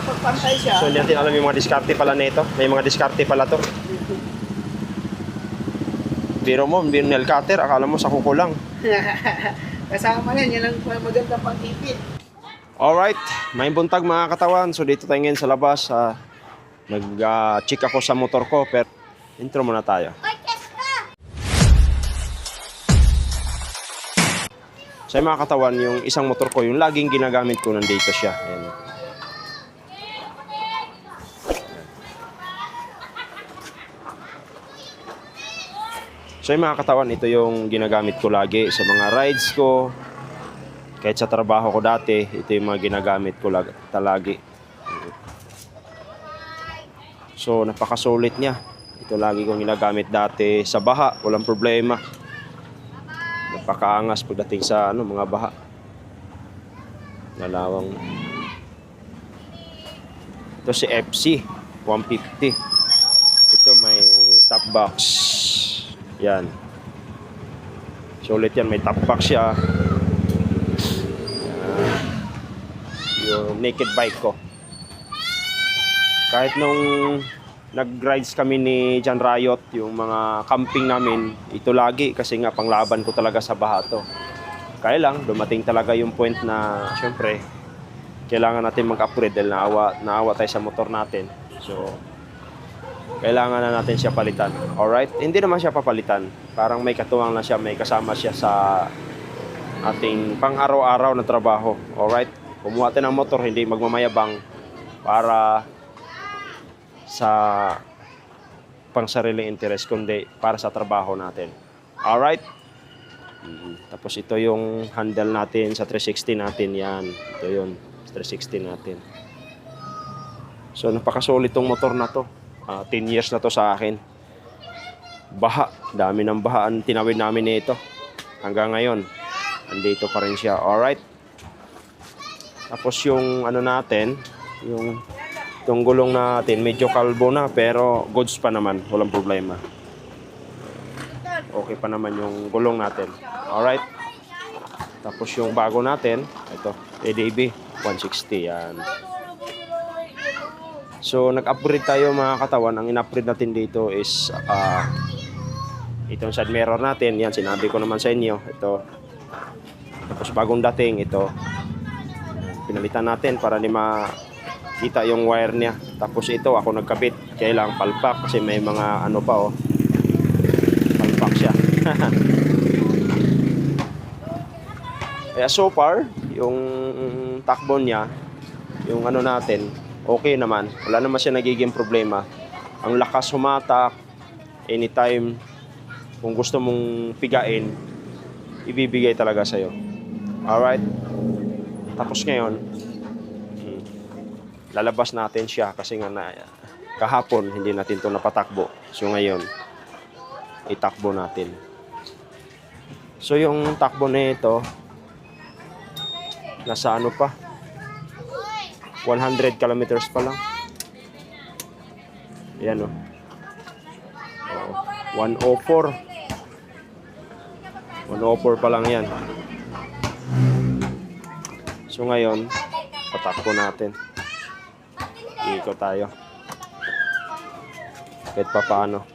pagpantay siya. So hindi natin alam yung mga diskarte pala nito. May mga diskarte pala to. Biro mo, nail cutter, akala mo sa kuko lang. Kasama yan, yan ang maganda pang ipit. Alright, may buntag mga katawan. So dito tayo ngayon sa labas. Nag-check ako sa motor ko. Pero intro muna tayo. So mga katawan, yung isang motor ko, yung laging ginagamit ko, nandito siya. Ayan. So yung mga katawan, ito yung ginagamit ko lagi sa mga rides ko. Kahit sa trabaho ko dati, ito yung mga ginagamit ko lagi. So napakasulit niya. Ito lagi kong ginagamit dati sa baha, walang problema. Napakaangas pagdating sa mga baha. Nalawang. Ito si FC 150. Ito may top box. Yan. Sulit yan, may top box siya. Yung naked bike ko. Kahit nung nag-rides kami ni John Riot, yung mga camping namin, ito lagi kasi nga panglaban ko talaga sa baha to. Kaya lang, dumating talaga yung point na syempre, kailangan natin mag-upgrade dahil naawa tayo sa motor natin. So, kailangan na natin siya palitan. Alright? Hindi naman siya papalitan. Parang may katuwang na siya, may kasama siya sa ating pang-araw-araw na trabaho. Alright? Kumuha tayo ng motor, hindi magmamayabang para sa pang-sariling interest, kundi para sa trabaho natin. Alright? Tapos ito yung handle natin sa 360 natin. Yan. Ito yun. 360 natin. So, napakasulit tong motor na to. 10 years na to sa akin. Baha. Dami ng baha ang tinawid namin nito. Hanggang ngayon, andito pa rin siya. Alright? Tapos yung natin, yung gulong natin, medyo kalbo na, pero goods pa naman. Walang problema. Okay pa naman yung gulong natin. Alright? Tapos yung bago natin, ito, ADB 160. Yan. So, nag-upgrade tayo mga katawan. Ang in-upgrade natin dito is itong side mirror natin. Yan, sinabi ko naman sa inyo. Ito. Tapos bagong dating, ito. Pinalitan natin para di makita yung wire niya. Tapos ito, ako nagkabit. Kailang palpak kasi may mga pa palpak siya. Kaya so far, yung takbo niya, yung natin, okay naman. Wala naman siya nagiging problema. Ang lakas humatak, anytime, kung gusto mong pigain, ibibigay talaga sa'yo. Alright? Tapos ngayon, lalabas natin siya kasi nga kahapon hindi natin ito napatakbo. So ngayon, itakbo natin. So yung takbo na ito, nasa pa? 100 kilometers pa lang. Ayan o. 104. 104 pa lang yan. So ngayon, patakbo natin. Iikot tayo. Kahit pa paano.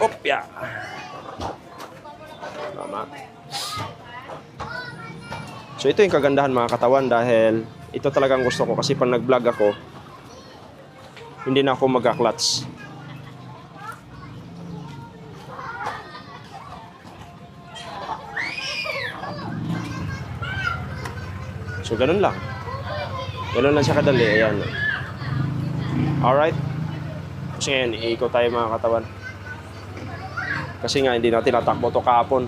Opya! Tama. So ito yung kagandahan mga katawan dahil ito talagang gusto ko kasi pag nag-vlog ako, hindi na ako mag-clutch. So ganun lang. Ganun lang siya kadali. Ayan. Alright. Kasi ngayon, iikot tayo mga katawan. Kasi nga hindi natin natakbo ito kahapon.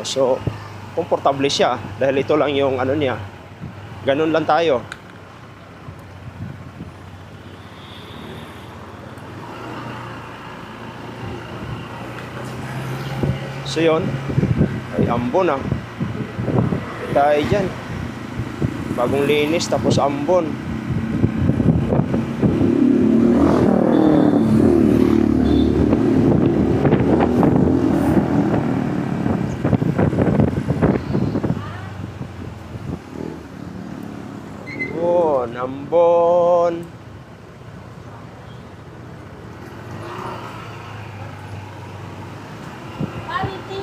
So, komportable siya dahil ito lang yung niya. Ganun lang tayo. So yun, ay ambon tayo dyan. Bagong linis tapos ambon.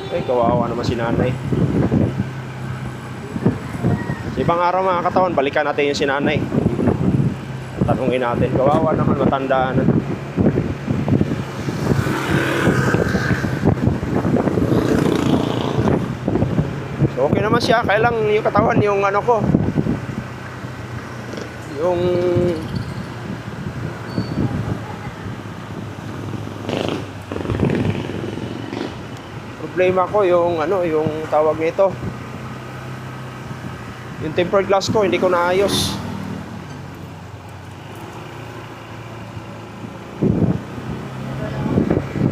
Ay, kawawa naman si nanay. Sa ibang araw mga katawan, balikan natin yung si nanay. Tanungin natin, kawawa naman, matandaan na. So, okay naman siya, kaya lang yung katawan, yung ano ko, yung problema ko yung ano, yung tawag nito. Yung tempered glass ko, hindi ko naayos.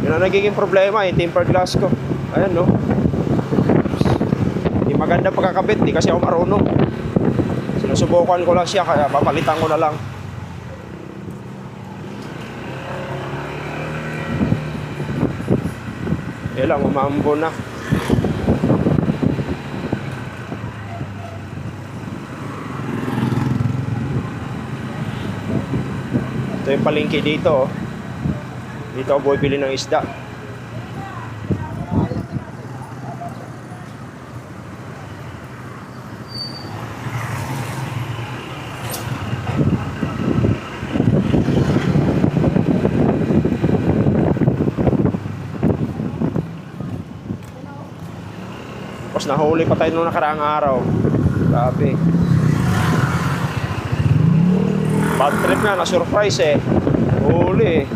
Yun ang nagiging problema, yung tempered glass ko. Ayan, no? Hindi maganda pagkakabit, di kasi ako marunong. Sinusubukan ko lang siya, kaya papalitan ko na lang. Kaya lang, umambo na. Ito yung palengke dito, oh. Dito ako bibili ng isda. Tapos nahuli pa tayo nung nakaraang araw. Grabe. Bad trip nga, na-surprise eh. Huli eh.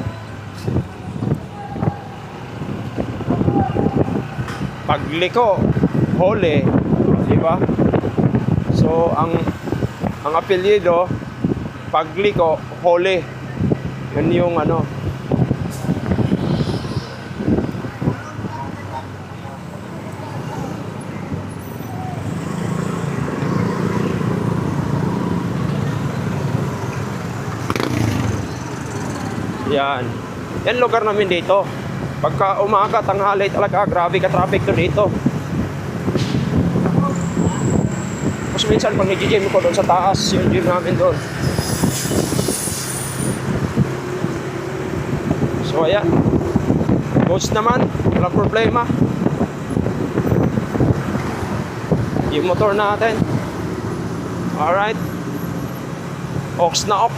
Pagliko, huli. Diba? So, ang apelyido, pagliko, huli. Yun yung ano. Yan. Yan lugar namin dito. Pagka umaga, tanghali talaga, grabe ka traffic to dito. Tapos minsan pag nag-gym ko doon sa taas, yung gym namin doon. So ayan. Coach naman, walang problema. Yung motor natin. Alright. Ox na ox.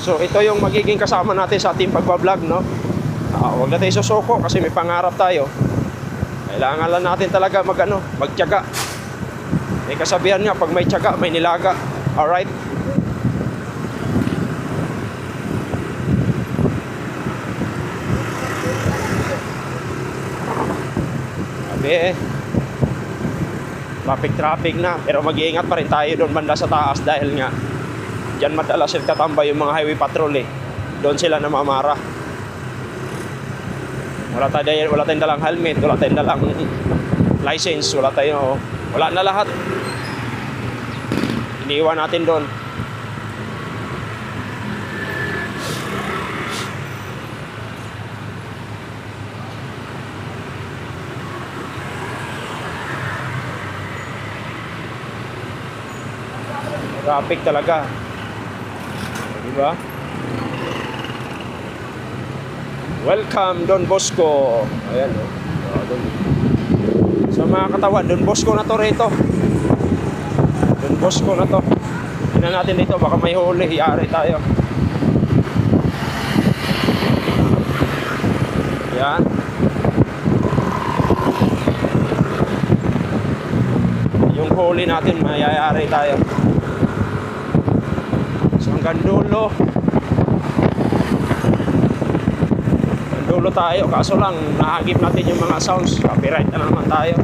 So ito yung magiging kasama natin sa ating pagbablog, no? Huwag natin susuko kasi may pangarap tayo. Kailangan lang natin talaga magtiyaga. May kasabihan nga, pag may tiyaga, may nilaga. Alright? Sabi traffic na, pero mag-iingat pa rin tayo doon banda sa taas dahil nga diyan madalas sila tatambay yung mga highway patrol eh. Doon sila namamara. Wala tayong dalang helmet, wala tayong dalang license, wala na lahat. Iniiwan natin doon. Traffic talaga. Diba? Welcome Don Bosco. Ayan o. So mga katawan, Don Bosco na to rito. Don Bosco na to. Tingnan natin dito, baka may huli, hiyari tayo. Ayan. Yung huli natin, mayayari tayo. So hanggang dulo tayo, kaso lang nahagip natin yung mga sounds, copyright na naman tayo.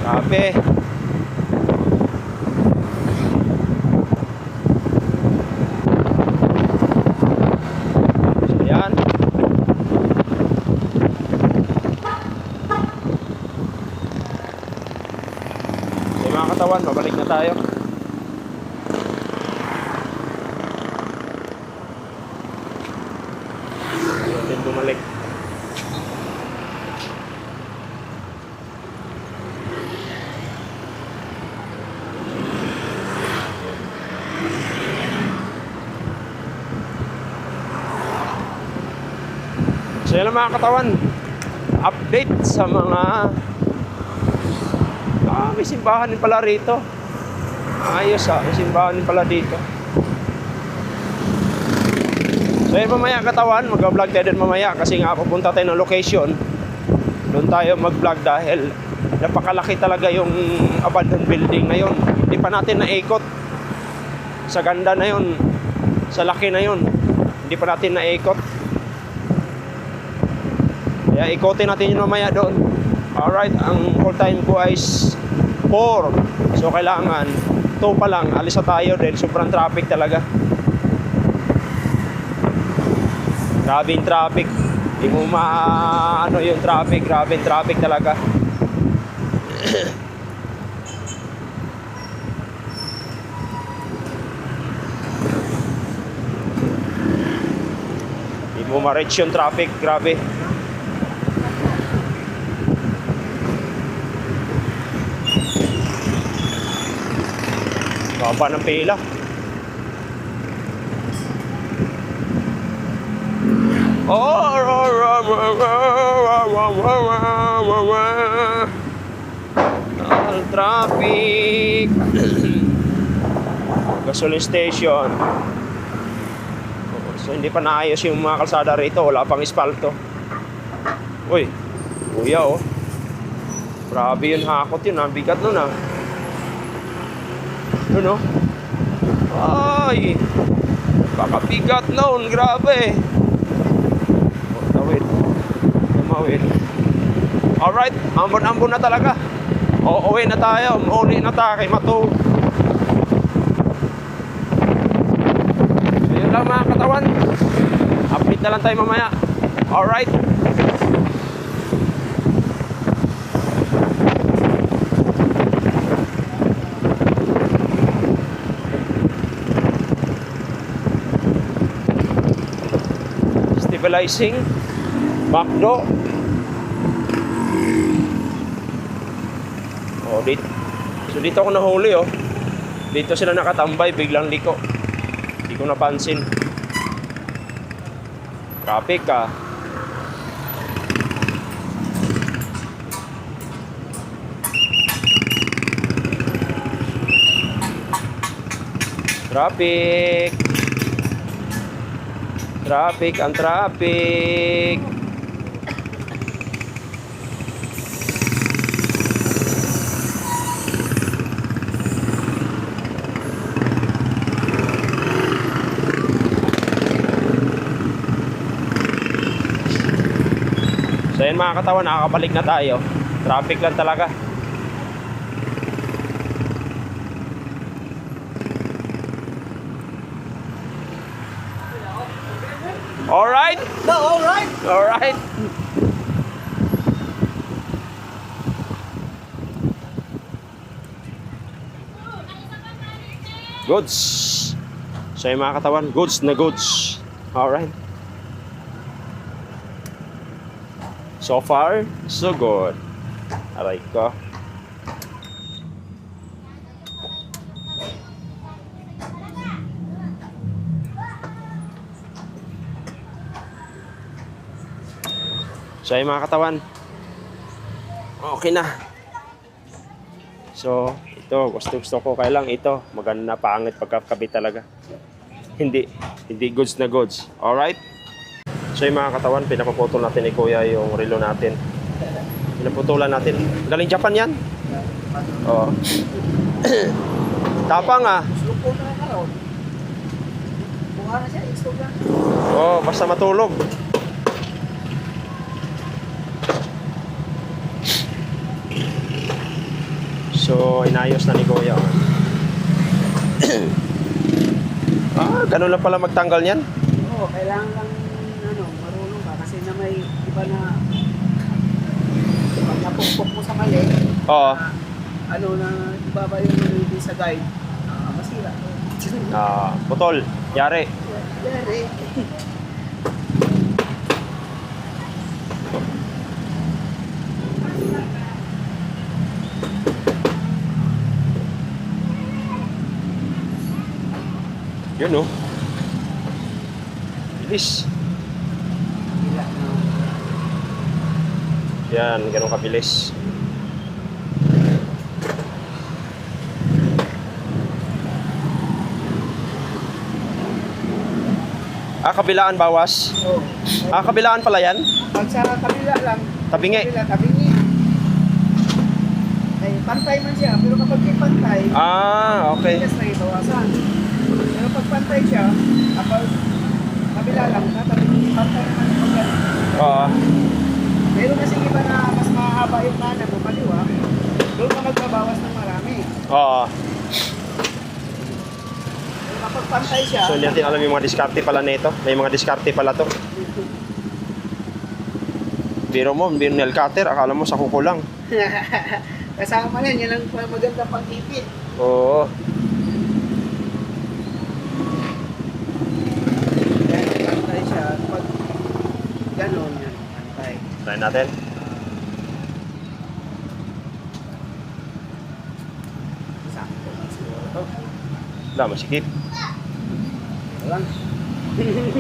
Grabe. So yan. So mga katawan, babalik na tayo. Bumalik. So yun lang mga katawan, update sa mga may simbahan din pala rito. Ayos may simbahan din pala dito. So yun mamaya katawan, mag-vlog tayo din mamaya kasi nga pupunta tayo ng location. Doon tayo mag-vlog dahil napakalaki talaga yung abandoned building na yun. Hindi pa natin naikot. Sa ganda na yun, sa laki na yun, hindi pa natin naikot. Kaya ikotin natin yun mamaya doon. Alright, ang full time ko is 4. So kailangan 2 pa lang, alis na tayo dahil sobrang traffic talaga. Grabe yung traffic. Hindi mo yung traffic. Grabe yung traffic talaga. Hindi mo ma-reach yung traffic. Grabe. Baba ng pila. Traffic. Gasoline station. So hindi pa naayos yung mga kalsada rito, wala pang espalto. Uy, kuya oh. Grabe yun, hakot yun, ang bigat nun ah. Yun oh. Ay, kakabigat nun, grabe. Tumawid. Alright, ambon-ambon na talaga. Uuwi na tayo, uli na tayo kay Matu. So yun lang mga katawan. Update na lang tayo mamaya. Alright. Stabilizing. Macdo. Oh, dito. So dito ako nahuli oh. Dito sila nakatambay, biglang liko. Hindi ko napansin. Traffic ah. Traffic. Traffic, ang traffic. So yun mga katawan, nakakabalik na tayo. Traffic lang talaga. Alright? No, alright. Alright. Goods. So yung mga katawan, goods na goods. Alright. So far, so good. Aray ko. So yung mga katawan, okay na. So ito, gusto ko. Kaya lang ito, maganda, pangit pagkakabit talaga. Hindi goods na goods. Alright? So yung mga katawan, pinapuputol natin ni Kuya yung relo natin. Pinaputulan natin. Galing Japan yan? Oo. Tapang ah. Slug po na karon. Buha na siya, slug lang. Oo, basta matulog. So, inayos na ni Kuya. Ganun lang pala magtanggal niyan? Oo, kailangan lang marunong ka kasi na may iba na pag napukpok mo sa mali, Oo. na iba ba yung hindi sa guide, masira. Putol. Yari. Yari. Yun oh. Bilis. Yan, ganun kabilis. Kabilaan bawas. Oo. Kabilaan pala yan. Pag sa kabila lang, Tabingi. kabila, tabingi. Ay, pantay man siya, pero kapag di pantay, Okay. yes, na ibawasan. Pero pag pantay siya, kapag kabila lang, tabingi, pantay naman yung pag Oo. meron kasi iba na mas mahaba yung kanan o kaliwa, doon ka magbabawas ng marami. Oo. Pero kapag pantay siya, So, hindi natin alam yung mga diskarte pala nito. May mga diskarte pala to. Biro mo, nail cutter, akala mo sa kuko lang. kasama yan ang maganda pang ipit. Oo. Yan, pantay siya. Pag ganon yan, pantay. Try natin. Sakto lang siguro to. Wala, masikip. Walang.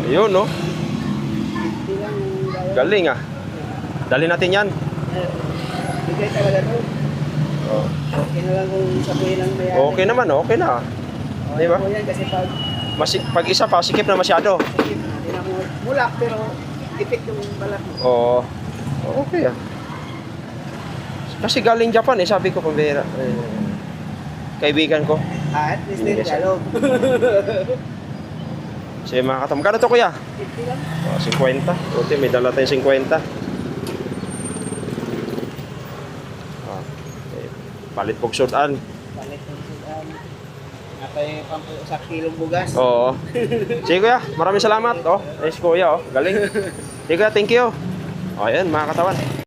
Ayun, no? Hindi lang yung gaya. Galing ah. Dali natin yan. Bigay talaga to. Oh. Okay na lang kung sabihin lang may Okay naman, okay na. Di ba? Yan, kasi pag Pag isa pa, sikip na masyado. hindi na mulak pero ipit yung balat mo. Oo. Okay ah. Kasi galing Japan eh, sabi ko pambira. Kaibigan ko. At least din Yes, Tagalog. Sige mga katam. Magkano to kuya? 50 lang. 50. Buti may dala tayong 50. Okay. Palit pugsutan. Palit ng sudan. Atay sa kilong bugas. Oo. Sige kuya, maraming salamat. Oh, nice kuya oh. Galing. Sige kuya, thank you. Oh, ayan mga katawan.